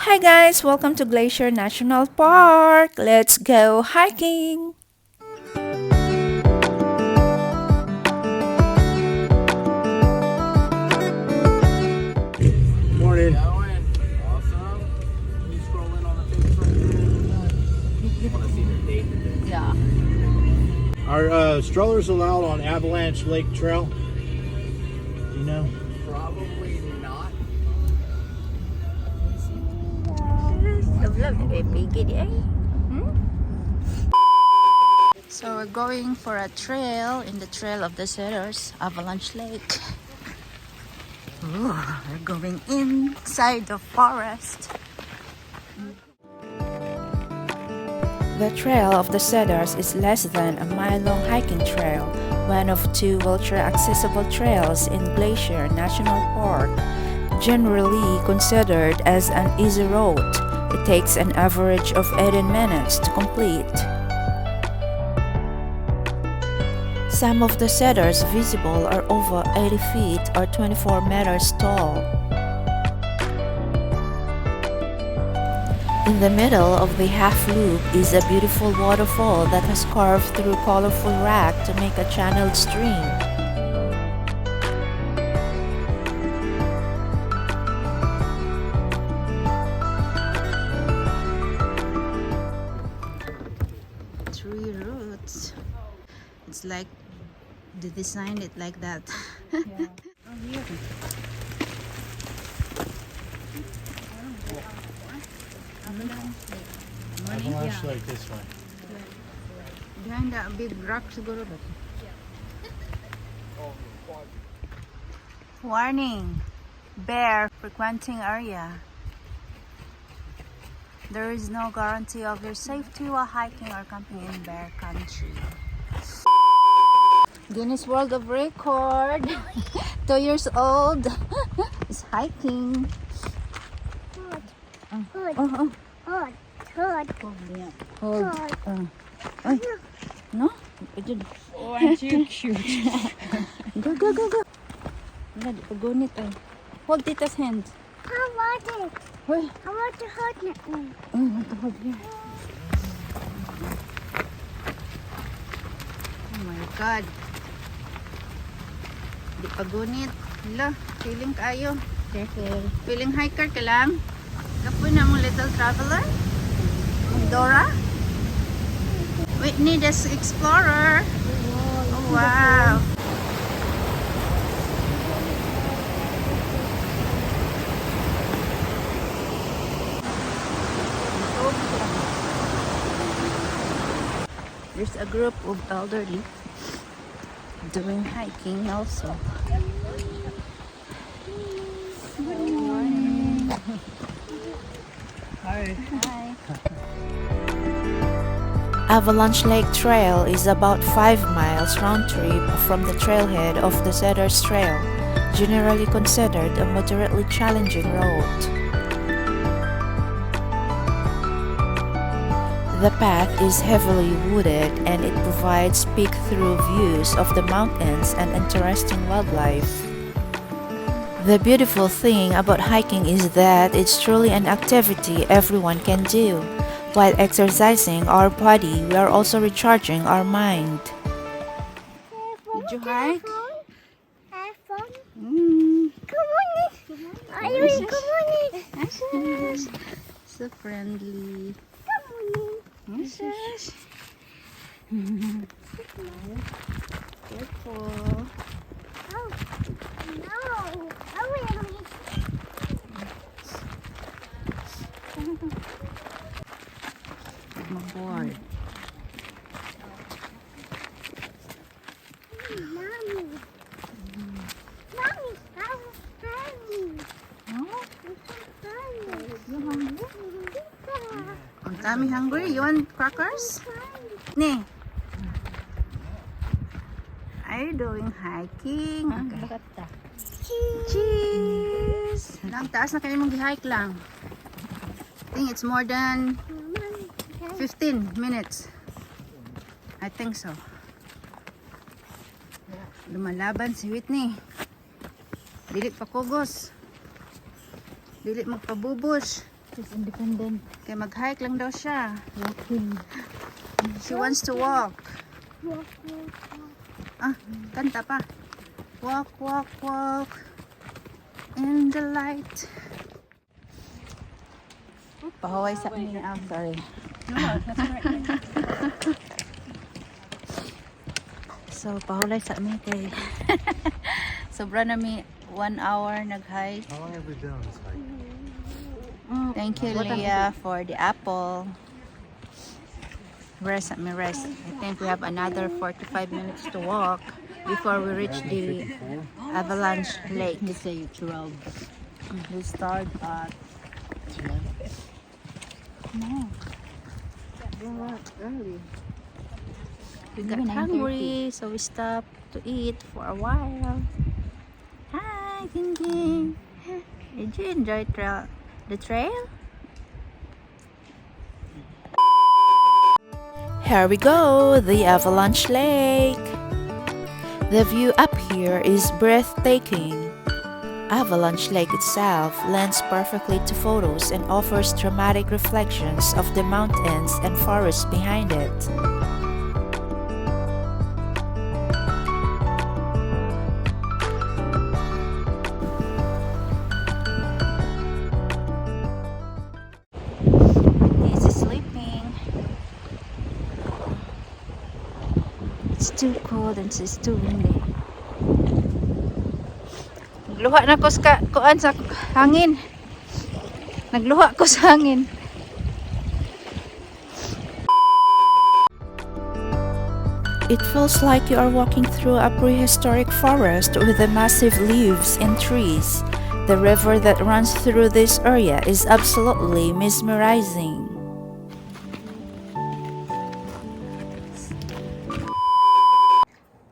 Hi guys, welcome to Glacier National Park. Let's go hiking. Morning. Awesome. Can you scroll in on the page right there? I want to see their date today. Yeah. Are strollers allowed on Avalanche Lake Trail? Do you know? Probably not. So we're going for a trail in the trail of the Cedars Avalanche Lake. Ooh, we're going inside the forest. The trail of the Cedars is less than a mile-long hiking trail, one of two wheelchair-accessible trails in Glacier National Park. Generally considered as an easy route, it takes an average of 18 minutes to complete. Some of the cedars visible are over 80 feet or 24 meters tall. In the middle of the half-loop is a beautiful waterfall that has carved through colorful rock to make a channeled stream. Tree roots. It's like they designed it like that. Yeah. Avalanche Lake this way. Behind that big rock siguro ba? Warning! Bear frequenting area. There is no guarantee of your safety while hiking or camping in bear country. Guinness World of Record. 2 years old is hiking. Hold. Ay. No? Oh, aren't you cute? Go. Wala, di pagunit ay. Hold Tita's hand. I want it. Hoy. I want to hold it. I want to hold here. Oh my God. Di pagunit. Hala, feeling kayo. Careful. Feeling hiker ka lang? Kapoy na mong little traveler? Dora? Whitney the explorer. Oh, wow. There's a group of elderly doing hiking also. Good morning. Hi. Hi. Avalanche Lake Trail is about 5 miles round trip from the trailhead of the Cedars Trail, generally considered a moderately challenging route. The path is heavily wooded and it provides peek-through views of the mountains and interesting wildlife. The beautiful thing about hiking is that it's truly an activity everyone can do. While exercising our body, we are also recharging our mind. Did you hike? Have fun. Come on in. Come on in. So friendly. Come on in. Yes. Careful. Oh, no. Oh, wait. I'm bored. Mommy. Mommy, that was funny. Oh, You hungry? ang dami hungry. You want crackers? Nee. Are you doing hiking? Okay. Cheese! Ang taas na kayo mong hike lang. I think it's more than 15 minutes. I think so. Lumalaban si Whitney. Dili pa kugos. Dili magpabubos. She's independent. Okay, mag-hike lang daw siya. Walking. She wants to walk. Ah, kanta pa. Walk, walk, walk in the light. Pahuway sa me. I'm sorry. So, pahulay sa me kay sobra na mi 1 hour nag-hike. How long have we been on this hike? Thank you, Leah, for the apple. Rest at me rest. I think we have another 45 minutes to walk before we reach the Avalanche Lake. You say 12. We start at no. Early. We got hungry, so we stopped to eat for a while. Hi, King. Did you enjoy the trail? Here we go, the Avalanche Lake. The view up here is breathtaking. Avalanche Lake itself lends perfectly to photos and offers dramatic reflections of the mountains and forests behind it. He's sleeping. It's too cold and it's too windy. Nagluha na ko sa kuan sa hangin. Nagluha ko sa hangin. It feels like you are walking through a prehistoric forest with the massive leaves and trees. The river that runs through this area is absolutely mesmerizing.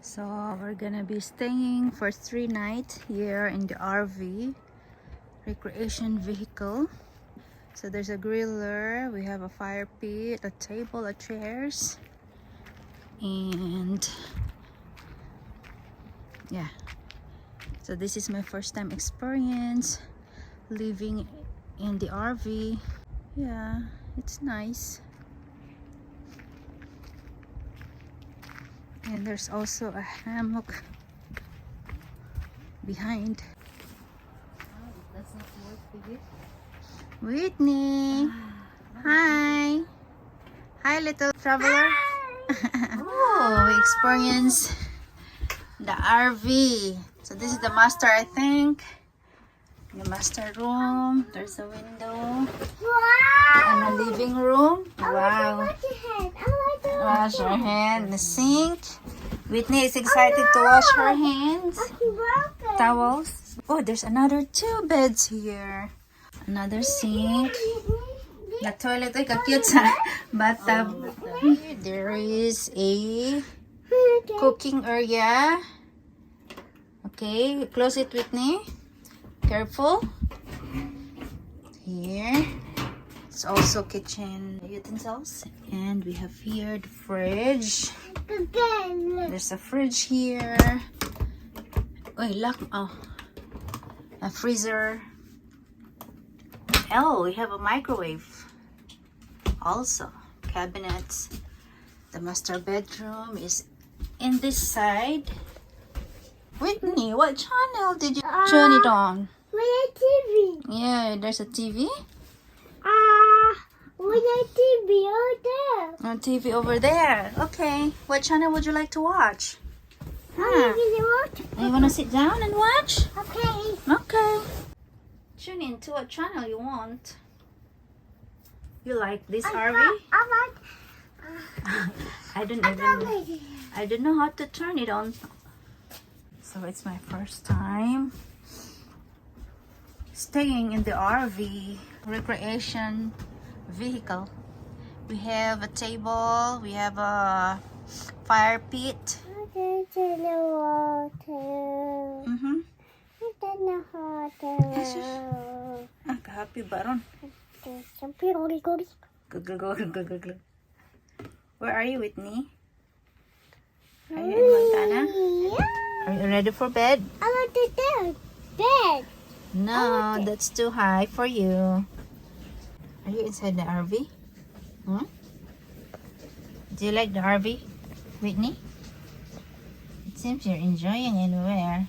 So we're gonna be staying for 3 nights here in the RV recreation vehicle. So there's a griller, we have a fire pit, a table, a chairs, and yeah. So this is my first time experience living in the RV. Yeah, it's nice. And there's also a hammock behind. That's not work for you. Whitney! Hi! Hi, little traveler! Oh, we experience the RV. So this is the master, I think. The master room. There's a window. And a living room. Wow. Wash your hand. The sink. Whitney is excited to wash her hands. Towels. Oh, there's another 2 beds here. Another sink. The toilet ay ka-cute sa bathtub. There is a cooking area. Okay, close it, Whitney. Careful. Here. It's also kitchen utensils. And we have here the fridge. There's a fridge here. Oh, lock. Oh. A freezer. Oh, we have a microwave. Also, cabinets. The master bedroom is in this side. Whitney, what channel did you turn it on? With a TV. Yeah, there's a TV. With a TV over there. A TV over there. Okay. What channel would you like to watch? Are you gonna watch? You want to sit down and watch? Okay. Okay. Tune in to what channel you want. You like this, Harvey? I don't know how to turn it on. So it's my first time staying in the RV recreation vehicle. We have a table, we have a fire pit. Okay, to the water. Mm-hmm. To the water. Ah, kahapi ba ron? Guggle. Where are you, Whitney? Are you in Montana? Yeah. Are you ready for bed? I want to do bed. No, that's too high for you. Are you inside the RV? Hmm? Do you like the RV, Whitney? It seems you're enjoying anywhere.